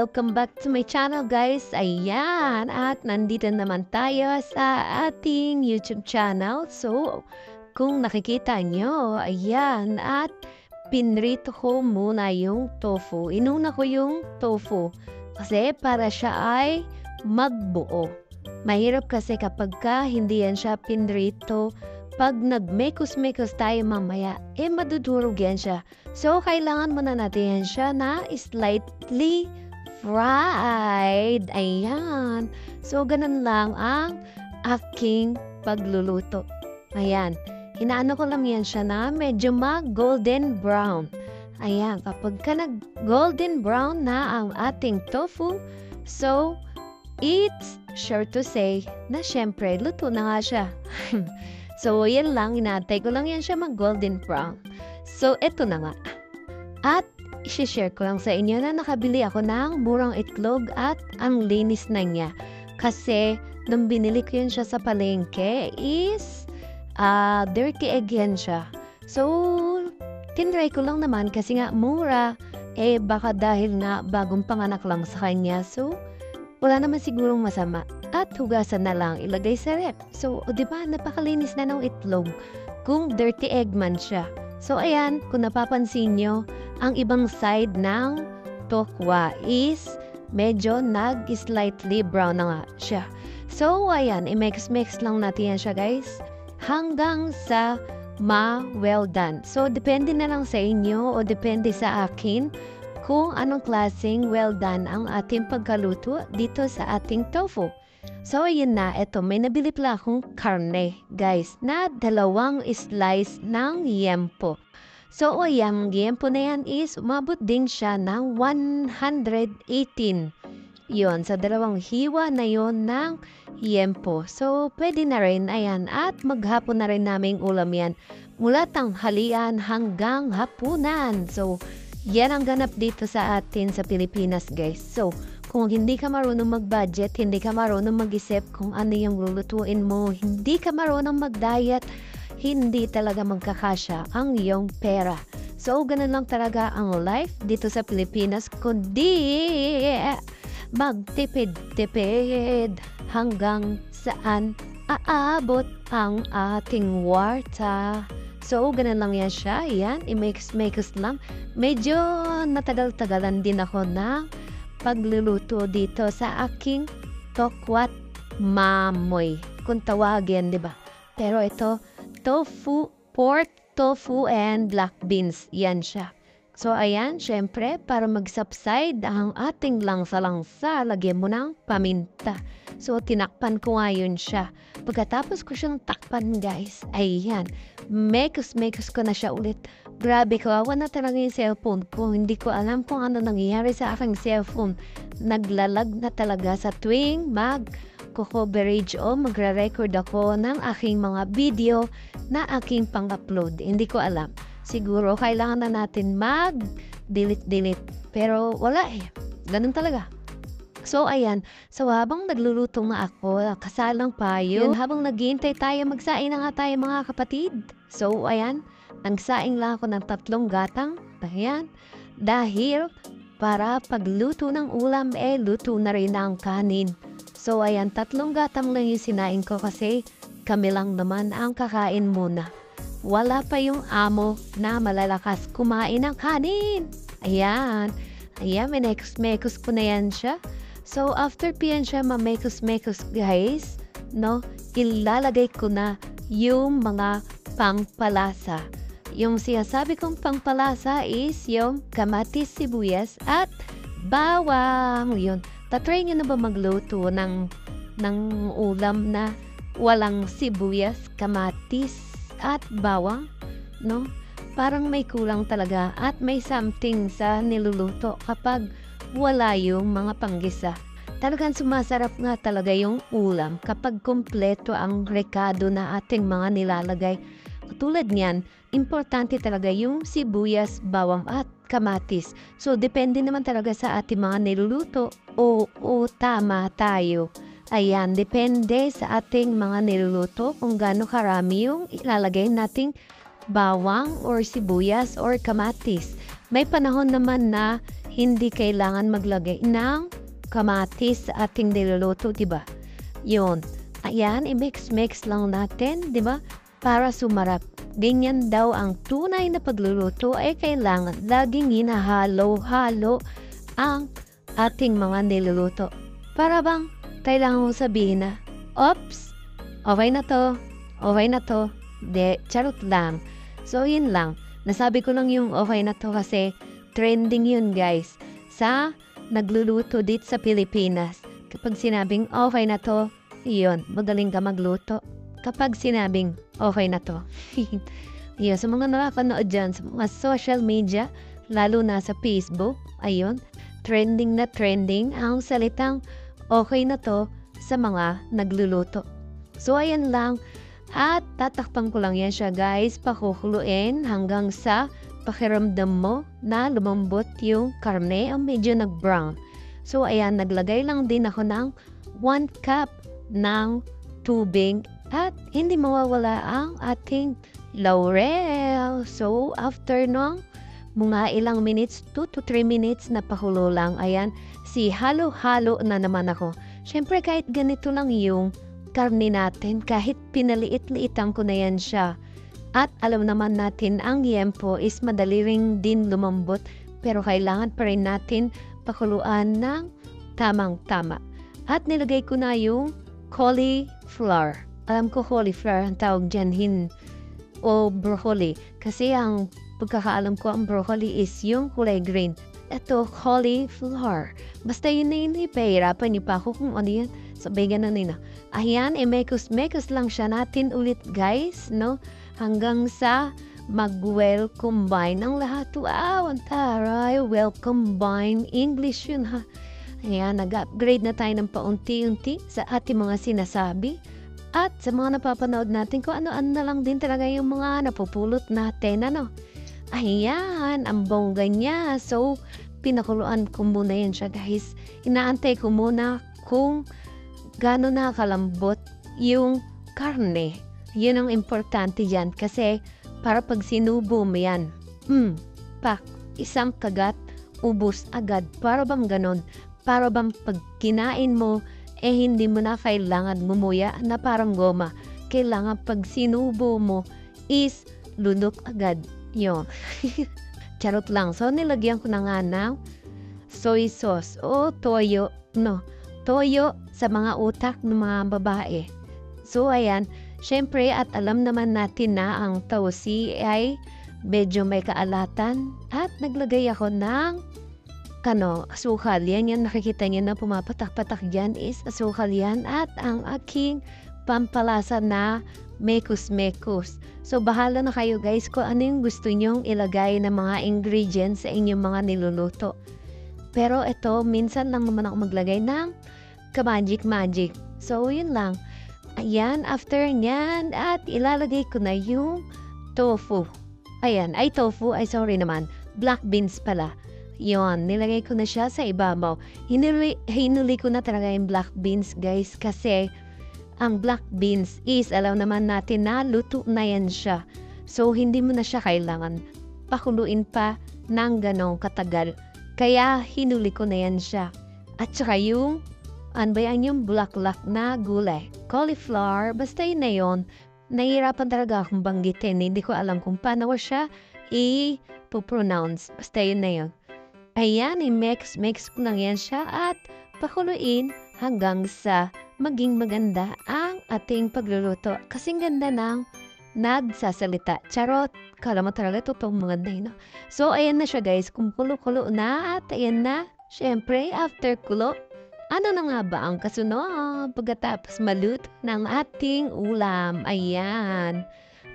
welcome back to my channel guys. Ayan, at nandito naman tayo sa ating YouTube channel. So, kung nakikita nyo, ayan, at pinrito ko muna yung tofu. Inuna ko yung tofu kasi para siya ay magbuo. Mahirap kasi kapag hindi yan siya pinrito, pag nag-mekos-mekos tayo mamaya, madudurog yan siya. So, kailangan muna natin yan siya na slightly fried. Ayan. So, ganun lang ang aking pagluluto. Ayan. Hinaano ko lang yan siya na medyo mag-golden brown. Ayan. Kapag ka nag-golden brown na ang ating tofu, so, it's sure to say na syempre, luto na nga siya. So, yan lang. Inaantay ko lang yan siya mag-golden brown. So, eto na nga. At, isi-share ko lang sa inyo na nakabili ako ng murang itlog at ang linis na niya. Kasi, nung binili ko yun siya sa palengke is, dirty egg yan siya. So, tinry ko lang naman kasi nga mura. Baka dahil nga bagong panganak lang sa kanya. So, wala naman sigurong masama. At hugasan na lang, ilagay sa rep. So, di ba, napakalinis na ng itlog kung dirty egg man siya. So, ayan, kung napapansin nyo, ang ibang side ng tokwa is medyo nag-slightly brown na nga siya. So, ayan, i-mix-mix lang natin yan siya, guys, hanggang sa well done. So, depende na lang sa inyo o depende sa akin kung anong klaseng well done ang ating pagkaluto dito sa ating tofu. So, ayun na. Eto, may nabili pala akong karne, guys, na 2 slice ng yempo. So, yung yempo na yan is umabot din siya ng 118. Yun, sa 2 hiwa na yon ng yempo. So, pwede na rin, ayan. At maghapon na rin naming ulam yan. Mula tanghalian hanggang hapunan. So, yan ang ganap dito sa atin sa Pilipinas, guys. So, kung hindi ka marunong mag-budget, hindi ka marunong mag-isip kung ano yung lulutuin mo, hindi ka marunong mag-diet, hindi talaga magkakasya ang iyong pera. So, ganun lang talaga ang life dito sa Pilipinas, kundi magtipid-tipid hanggang saan aabot ang ating warta. So, ganun lang yan siya. Yan, i-mix lang. Medyo natagal-tagalan din ako na pagluluto dito sa aking tokwat mamoy. Kung tawagin, di ba? Pero ito, tofu, pork, tofu, and black beans. Yan siya. So, ayan, syempre, para mag-subside ang ating langsa-langsa, lagyan mo ng paminta. So, tinakpan ko ngayon siya. Pagkatapos ko siyang takpan, guys, ayan, mekos ko na siya ulit. Grabe, kawawa na talaga yung cellphone ko. Hindi ko alam kung ano nangyayari sa aking cellphone. Naglalag na talaga sa tuwing mag-coverage o magre-record ako ng aking mga video na aking pang-upload. Hindi ko alam. Siguro, kailangan na natin mag-delete. Pero wala Ganun talaga. So, ayan. So, habang nagluluto na ako, kasalang pa yun. Habang naghihintay tayo, magsaing na nga tayo mga kapatid. So, ayan. Nagsaing lang ako ng 3 gatang. Ayan. Dahil, para pagluto ng ulam, luto na rin ang kanin. So, ayan. 3 gatang lang yung sinaing ko kasi kami lang naman ang kakain muna. Wala pa yung amo na malalakas kumain ng kanin. Ayan. Ayan, mekos ko na yan siya. So, after piyan siya mamekos-mekos, guys, no, ilalagay ko na yung mga pangpalasa. Yung sinasabi kong pangpalasa is yung kamatis, sibuyas, at bawang. Yun. Tatry nyo na ba magluto ng ulam na walang sibuyas, kamatis, at bawang? No? Parang may kulang talaga at may something sa niluluto kapag wala yung mga panggisa. Talagang sumasarap nga talaga yung ulam kapag kompleto ang rekado na ating mga nilalagay. Katulad niyan, importante talaga yung sibuyas, bawang at kamatis. So, depende naman talaga sa ating mga niluluto o tama tayo. Ayan, depende sa ating mga niluluto kung gaano karami yung ilalagay nating bawang or sibuyas or kamatis. May panahon naman na hindi kailangan maglagay ng kamatis sa ating niluluto, di ba? Yun. Ayan, i-mix-mix lang natin, di ba? Para sumarap. Ganyan daw ang tunay na pagluluto ay kailangan laging hinahalo-halo ang ating mga niluluto. Para bang kailangan mo sabihin na, oops, okay na to, okay na to. De, charot lang. So, yun lang. Nasabi ko lang yung okay na to kasi trending yun, guys. Sa nagluluto dito sa Pilipinas. Kapag sinabing okay na to, yun, magaling ka magluto. Kapag sinabing okay na to. Yun, sa mga nakapanood dyan, sa mga social media, lalo na sa Facebook, ayun, trending na trending ang salitang okay na to sa mga nagluluto. So, ayan lang. At tatakpan ko lang yan siya, guys. Pakukuluin hanggang sa pakiramdam mo na lumambot yung karne o medyo nag-brown. So, ayan, naglagay lang din ako ng 1 cup ng tubig at hindi mawawala ang ating laurel. So, after nung mga ilang minutes, 2 to 3 minutes na pakulo lang, ayan, si halo-halo na naman ako. Siyempre, kahit ganito lang yung karne natin, kahit pinaliit-liitan ko na yan siya. At alam naman natin, ang yempo is madali ring din lumambot, pero kailangan pa rin natin pakuluan ng tamang-tama. At nilagay ko na yung cauliflower. Alam ko cauliflower ang tawag dyan, o broccoli. Kasi ang pagkakaalam ko, ang broccoli is yung kulay green. Ito, cauliflower. Basta yun na yun, pahirapan niyo pa ako kung ano yan. Sabay ganun na. Ayan, mekos-mekos lang siya natin ulit, guys, no? Hanggang sa mag-well combine ang lahat. Wow, ang taray, well combine. English yun, ha? Ayan, nag-upgrade na tayo ng paunti-unti sa ating mga sinasabi. At sa mga napapanood natin, kung ano-ano na lang din talaga yung mga napupulot natin, ano? Ayan, ang bongga niya. So, pinakuluan ko muna yan siya, guys. Inaantay ko muna kung gano'n na kalambot yung karne. Yun ang importante dyan. Kasi, para pag sinubo mo yan, pak, isang kagat, ubos agad. Para bang ganon? Para bang pag kinain mo, hindi mo na kailangan gumuya na parang goma. Kailangan pag sinubo mo is lunok agad. Yun. Charot lang. So, nilagyan ko na nga ng soy sauce o toyo. No, toyo sa mga utak ng mga babae. So, ayan. Syempre, at alam naman natin na ang tausi ay medyo may kaalatan. At naglagay ako ng asukal. Yan nakikita niyo na pumapatak-patak dyan is asukal yan. At ang aking pampalasa na mekos-mekos. So, bahala na kayo, guys, kung ano yung gusto nyong ilagay na mga ingredients sa inyong mga niluluto. Pero ito, minsan lang naman ako maglagay ng ka-magic-magic. So, yun lang. Ayan, after nyan, at ilalagay ko na yung tofu. Ayan, sorry naman, black beans pala. Yun, nilagay ko na siya sa ibabaw. Hinuli ko na talaga yung black beans, guys, kasi ang black beans is, alam naman natin na luto na yan siya. So, hindi mo na siya kailangan pakuluin pa ng ganong katagal. Kaya, hinuli ko na yan siya. At saka yung yung bulaklak na gulay. Cauliflower, basta yun na yun. Nahihirapan talaga akong banggitin. Hindi ko alam kung paano siya i-pronounce. Basta yun na yun. Ayan, i-mix ko lang yan siya at pakuluin hanggang sa maging maganda ang ating pagluluto. Kasing ganda ng nagsasalita. Charot! Kala mo talaga totoong maganda yun. No? So, ayan na siya, guys. Kung kulo-kulo na at ayan na. Siyempre, after kulo, ano na nga ba ang kasunod pagkatapos maluto ng ating ulam? Ayan.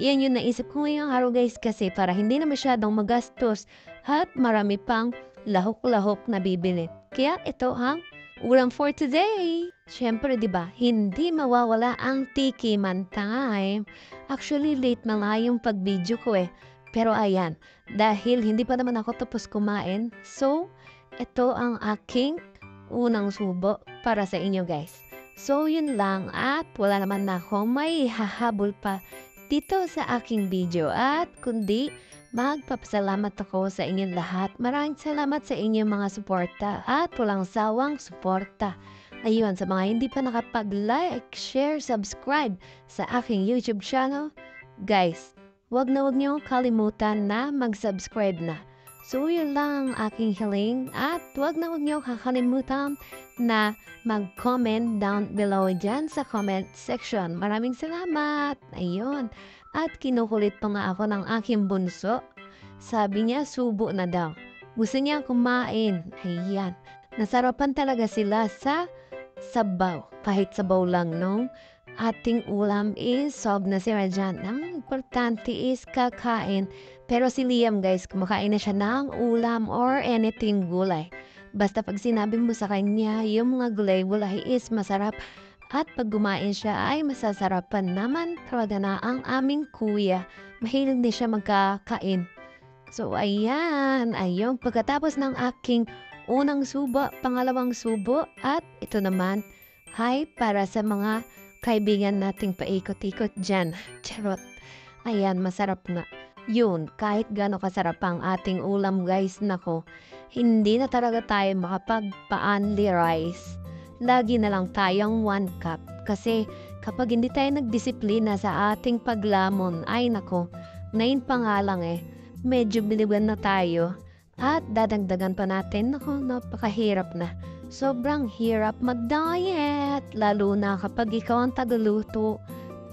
Yan yung naisip ko ngayong araw, guys, kasi para hindi na masyadong magastos at marami pang lahok-lahok na bibili. Kaya ito ang ulam for today. Siyempre, di ba, hindi mawawala ang tikiman time. Actually, late na nga yung pag-video ko Pero ayan, dahil hindi pa naman ako tapos kumain, so, ito ang aking unang subo para sa inyo, guys. So, yun lang at wala naman na akong may hahabol pa dito sa aking video at kundi Magpapasalamat ako sa inyong lahat. Maraming salamat sa inyong mga suporta at walang sawang suporta. Ayun, sa mga hindi pa nakapag-like, share, subscribe sa aking YouTube channel, guys, wag niyo kalimutan na mag-subscribe na. So yun lang ang aking hiling at wag niyo kakalimutan na mag-comment down below dyan sa comment section. Maraming salamat! Ayun. At kinukulit pa nga ako ng aking bunso. Sabi niya subo na daw. Gusto niya kumain. Ayan. Nasarapan talaga sila sa sabaw. Kahit sabaw lang no. Ating ulam is solve na sila dyan. Ang importante is kakain. Pero si Liam guys, kumakain na siya ng ulam or anything gulay. Basta pag sinabi mo sa kanya, yung mga gulay-gulay is masarap. At pag kumain siya ay masasarapan naman talaga na ang aming kuya. Mahilig din siya magkakain. So ayan, ayun. Pagkatapos ng aking unang subo, pangalawang subo at ito naman, hi para sa mga kaibigan nating paikot-ikot dyan. Charot. Ayan, masarap nga. Yun, kahit gano'ng kasarap ang ating ulam guys, nako, hindi na talaga tayo makapagpa-only rice. Lagi na lang tayong 1 cup. Kasi kapag hindi tayo nagdisiplina sa ating paglamon, ay nako, ngayon pa nga lang medyo biliban na tayo. At dadagdagan pa natin, nako, napakahirap na. Sobrang hirap mag-diet, lalo na kapag ikaw ang tagaluto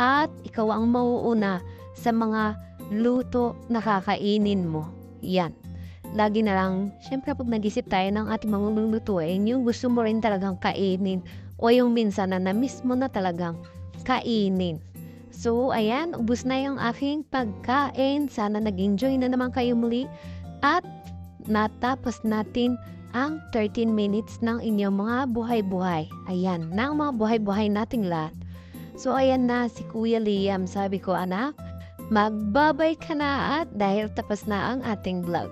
at ikaw ang mauuna sa mga luto na kakainin mo. Yan. Lagi na lang, syempre pag nag-isip tayo ng ating mga lulutuin, yung gusto mo rin talagang kainin o yung minsan na na-miss mo na talagang kainin. So, ayan, ubos na yung aking pagkain. Sana nag-enjoy na naman kayo muli at natapos natin ang 13 minutes ng inyong mga buhay-buhay. Ayan, ng mga buhay-buhay nating lahat. So, ayan na si Kuya Liam. Sabi ko, anak, magbabay ka na at dahil tapos na ang ating vlog.